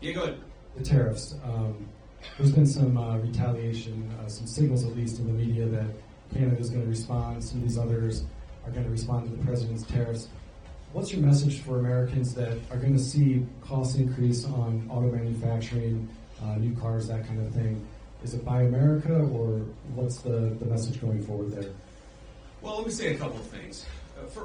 Yeah, go ahead. The tariffs. There's been some retaliation, some signals at least in the media that Canada's going to respond. Some of these others are going to respond to the president's tariffs. What's your message for Americans that are going to see costs increase on auto manufacturing, new cars, that kind of thing? Is it Buy America, or what's the message going forward there? Well, let me say a couple of things.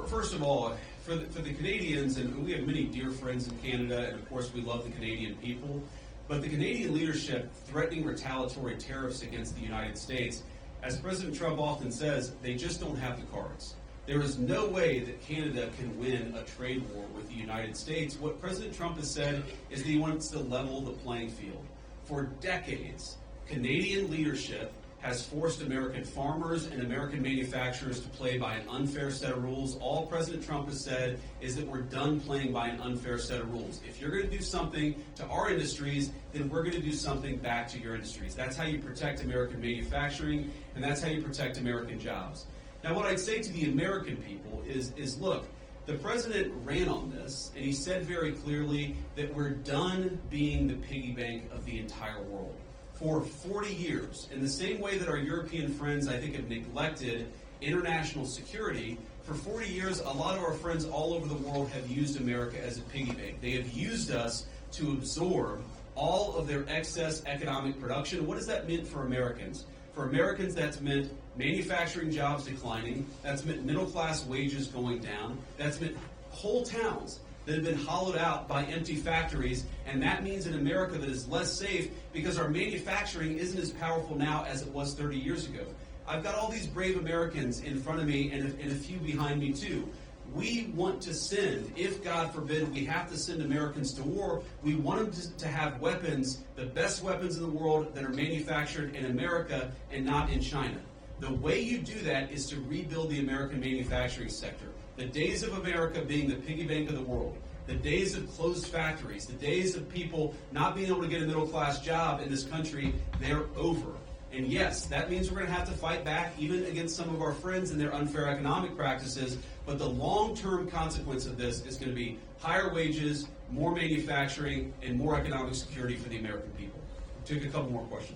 First of all, for the Canadians, and we have many dear friends in Canada, and of course we love the Canadian people, but the Canadian leadership threatening retaliatory tariffs against the United States, as President Trump often says, they just don't have the cards. There is no way that Canada can win a trade war with the United States. What President Trump has said is that he wants to level the playing field. For decades, Canadian leadership has forced American farmers and American manufacturers to play by an unfair set of rules. All President Trump has said is that we're done playing by an unfair set of rules. If you're going to do something to our industries, then we're going to do something back to your industries. That's how you protect American manufacturing, and that's how you protect American jobs. Now, what I'd say to the American people is look, the president ran on this, and he said very clearly that we're done being the piggy bank of the entire world. For 40 years, in the same way that our European friends, I think, have neglected international security, for 40 years, a lot of our friends all over the world have used America as a piggy bank. They have used us to absorb all of their excess economic production. What does that mean for Americans? For Americans, that's meant manufacturing jobs declining. That's meant middle-class wages going down. That's meant whole towns that have been hollowed out by empty factories, and that means an America that is less safe because our manufacturing isn't as powerful now as it was 30 years ago. I've got all these brave Americans in front of me and a few behind me too. We want to send, if God forbid we have to send Americans to war, we want them to have weapons, the best weapons in the world that are manufactured in America and not in China. The way you do that is to rebuild the American manufacturing sector. The days of America being the piggy bank of the world, the days of closed factories, the days of people not being able to get a middle-class job in this country, they're over. And yes, that means we're going to have to fight back even against some of our friends and their unfair economic practices, but the long-term consequence of this is going to be higher wages, more manufacturing, and more economic security for the American people. Take a couple more questions.